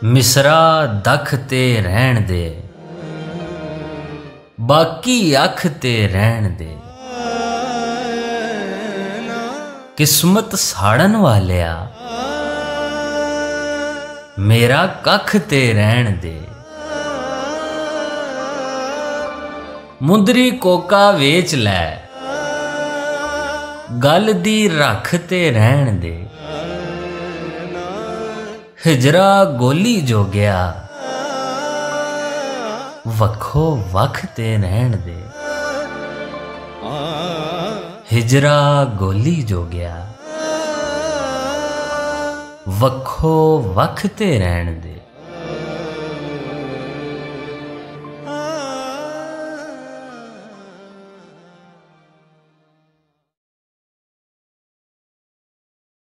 मिसरा दख ते रहन दे, बाकी अख ते रहन दे। किस्मत साड़न वालिया मेरा कख ते रहन दे। मुंदरी कोका वेच लै, गल दी रख ते रहन दे। हिजरा गोली जोगिया वखो वख ते रहन दे। हिजरा गोली जोगिया वखो वख ते रहन दे।